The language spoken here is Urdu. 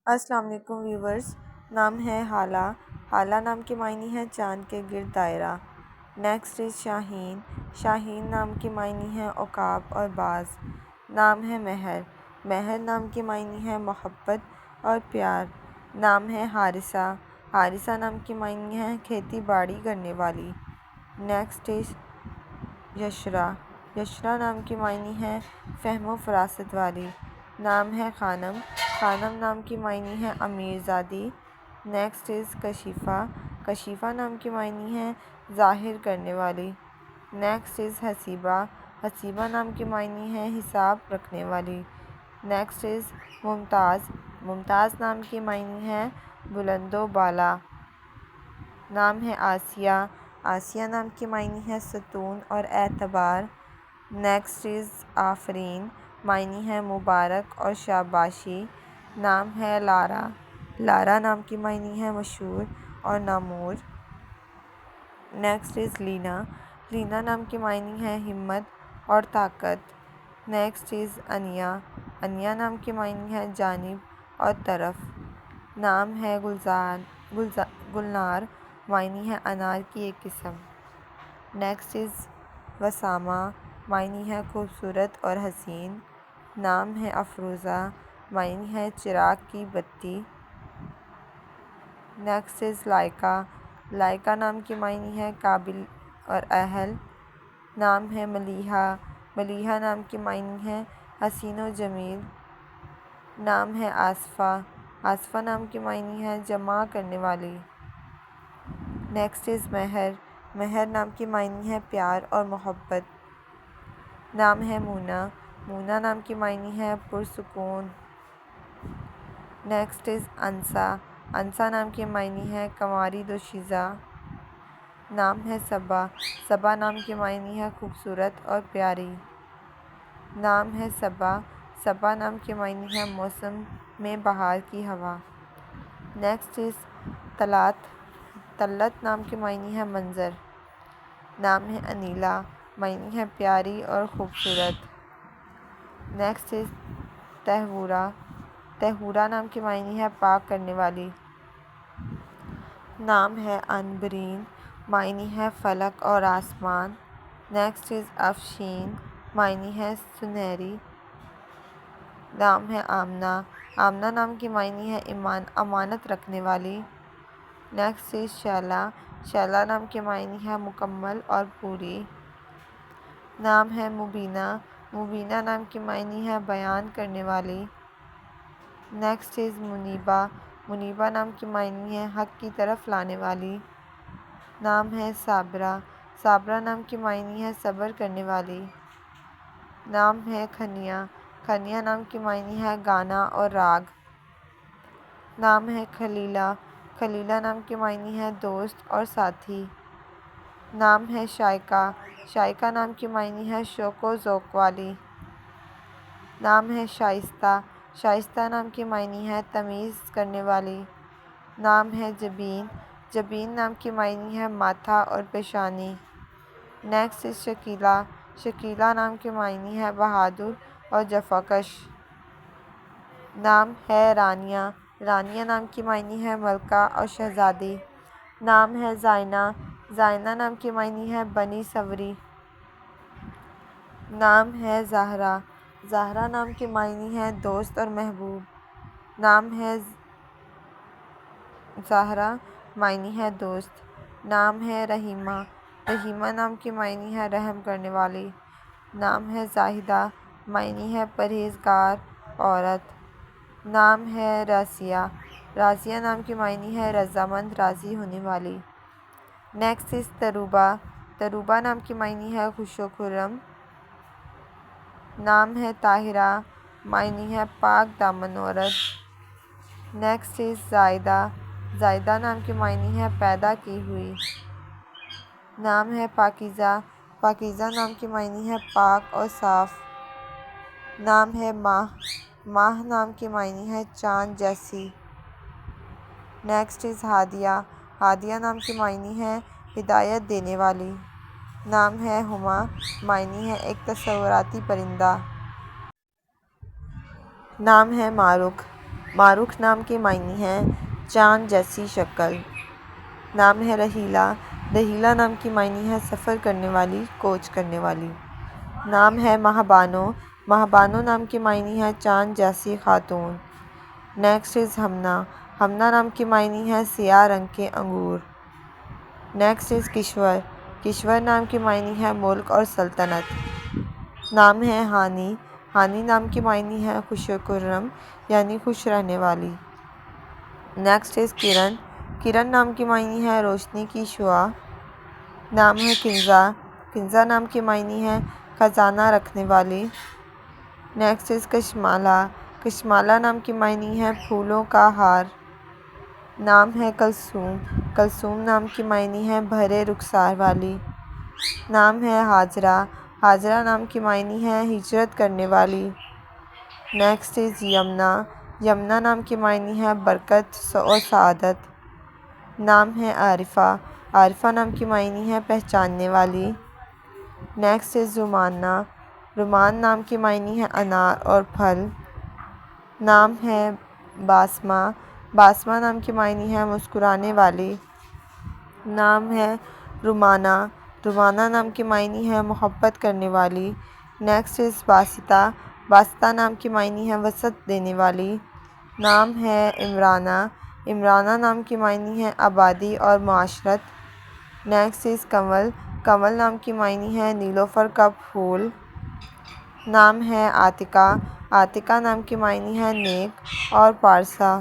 السلام علیکم ویورز۔ نام ہے ہالہ۔ ہالہ نام کے معنی ہے چاند کے گرد دائرہ۔ نیکسٹ از شاہین۔ شاہین نام کے معنی ہے عقاب اور باز۔ نام ہے مہر۔ مہر نام کے معنی ہے محبت اور پیار۔ نام ہے حارثہ۔ حارثہ نام کے معنی ہے کھیتی باڑی کرنے والی۔ Next is Yusra. یسریٰ نام کے معنی ہے فہم و فراست والی۔ نام ہے خانم۔ خانم نام کے معنی ہے امیر زادی۔ Next is کشیفہ۔ کشیفہ نام کے معنی ہے ظاہر کرنے والی۔ Next is Haseeba. حسیبہ نام کے معنی ہے حساب رکھنے والی۔ نیکسٹ از ممتاز۔ ممتاز نام کے معنی ہے بلند و بالا۔ نام ہے آسیہ۔ آسیہ نام کے معنی ہے ستون اور اعتبار۔ نیکسٹ از آفرین۔ معنی ہے مبارک اور شاباشی۔ نام ہے لارا۔ لارا نام کے معنی ہے مشہور اور نامور۔ نیکسٹ از لینا۔ لینا نام کے معنی ہے ہمت اور طاقت۔ Next is انیا۔ انیا نام کے معنی ہے جانب اور طرف۔ نام ہے گلنار۔ معنی ہے انار کی ایک قسم۔ Next is Wasama. معنی ہے خوبصورت اور حسین۔ نام ہے افروزہ۔ معنی ہے چراغ کی بتی۔ Next is لائقہ۔ لائقہ نام کے معنی ہے قابل اور اہل۔ نام ہے ملیحہ۔ ملیحہ نام کے معنی ہے حسین و جمیل۔ نام ہے آصفہ۔ آصفہ نام کے معنی ہے جمع کرنے والی۔ نیکسٹ از مہر۔ مہر نام کے معنی ہے پیار اور محبت۔ نام ہے مونا۔ مونا نام کے معنی ہے پرسکون۔ نیکسٹ از انسا۔ انسا نام کے معنی ہے کنواری دوشیزہ۔ نام ہے صبا۔ صبا نام کے معنی ہے خوبصورت اور پیاری۔ نام ہے صبا۔ صبا نام کے معنی ہے موسم میں بہار کی ہوا۔ Next is Talat. طلعت نام کے معنی ہے منظر۔ نام ہے انیلا۔ معنی ہے پیاری اور خوبصورت۔ Next is طیہورہ۔ طیہورہ نام کے معنی ہے پاک کرنے والی۔ نام ہے عنبرین۔ معنی ہے فلک اور آسمان۔ Next is Afshin. معنی ہے سنہری۔ نام ہے آمنہ۔ آمنہ نام کے معنی ہے امانت رکھنے والی۔ Next is Sheila. شیلا نام کے معنی ہے مکمل اور پوری۔ نام ہے مبینہ۔ مبینہ نام کے معنی ہے بیان کرنے والی۔ Next is Muniba. منیبہ نام کے معنی ہے حق کی طرف لانے والی۔ نام ہے صابرہ۔ صابرہ نام کے معنی ہے صبر کرنے والی۔ نام ہے کھنیا۔ کھنیا نام کے معنی ہے گانا اور راگ۔ نام ہے خلیلہ۔ خلیلہ نام کے معنی ہے دوست اور ساتھی۔ نام ہے شائقہ۔ شائقہ نام کے معنی ہے شوق و ذوق والی۔ نام ہے شائستہ۔ شائستہ نام کے معنی ہے تمیز کرنے والی۔ نام ہے جبین۔ جبین نام کے معنی ہے ماتھا اور پیشانی۔ Next is Shakila. شکیلہ نام کے معنی ہے بہادر اور جفاکش۔ نام ہے رانیہ۔ رانیہ نام کے معنی ہے ملکہ اور شہزادی۔ نام ہے زائنہ۔ زائنہ نام کے معنی ہے بنی سنوری۔ نام ہے زہرہ۔ زہرہ نام کے معنی ہے دوست اور محبوب۔ نام ہے زہرہ۔ معنی ہے دوست۔ نام ہے رحیمہ۔ رحیمہ نام کے معنی ہے رحم کرنے والی۔ نام ہے زاہدہ۔ معنی ہے پرہیزگار عورت۔ نام ہے راضیہ۔ راضیہ نام کے معنی ہے رضامند راضی ہونے والی۔ Next is تروبہ۔ تروبہ نام کے معنی ہے خوش و خرم۔ نام ہے طاہرہ۔ معنی ہے پاک دامن عورت۔ نیکسٹ از زائدہ۔ زائدہ نام کے معنی ہے پیدا کی ہوئی۔ نام ہے پاکیزہ۔ پاکیزہ نام کے معنی ہے پاک اور صاف۔ نام ہے ماہ۔ ماہ نام کے معنی ہے چاند جیسی۔ Next is Hadia. ہادیہ نام کے معنی ہے ہدایت دینے والی۔ نام ہے ہما۔ معنی ہے ایک تصوراتی پرندہ۔ نام ہے مارخ۔ معروخ نام کے معنی ہیں چاند جیسی شکل۔ نام ہے رحیلہ، رحیلہ نام کی معنی ہے سفر کرنے والی، کوچ کرنے والی۔ نام ہے مہابانو، مہابانو نام کی معنی ہے چاند جیسی خاتون۔ نیکسٹ از ہمنا، ہمنا نام کی معنی ہے سیاہ رنگ کے انگور۔ نیکسٹ از کشور، کشور نام کی معنی ہے ملک اور سلطنت۔ نام ہے ہانی، ہانی نام کی معنی ہے خوش و خرم یعنی خوش رہنے والی۔ نیکسٹ از کرن، کرن نام کی معنی ہے روشنی کی شعاع۔ نام ہے کنزا، کنزا نام کی معنی ہے خزانہ رکھنے والی۔ نیکسٹ از کشمالا، کشمالا نام کی معنی ہے پھولوں کا ہار۔ نام ہے کلثوم، کلثوم نام کی معنی ہے بھرے رخسار والی۔ نام ہے ہاجرہ، ہاجرہ نام کی معنی ہے ہجرت کرنے والی۔ نیکسٹ از یمنا، یمنا نام کی معنی ہے برکت اور سعادت۔ نام ہے عارفہ، عارفہ نام کی معنی ہے پہچاننے والی۔ نیکسٹ از رومانہ، رومان نام کی معنی ہے انار اور پھل۔ نام ہے باسمہ، باسمہ نام کی معنی ہے مسکرانے والی۔ نام ہے رومانہ، رومانہ نام کی معنی ہے محبت کرنے والی۔ نیکسٹ از باسطہ، باسطہ نام کی معنی ہے وسعت دینے والی۔ نام ہے عمرانہ، عمرانہ نام کی معنی ہے آبادی اور معاشرت۔ نیکسٹ از کنول، کنول نام کی معنی ہے نیلوفر کا پھول۔ نام ہے عاتکہ، عاتکہ نام کی معنی ہے نیک اور پارسا۔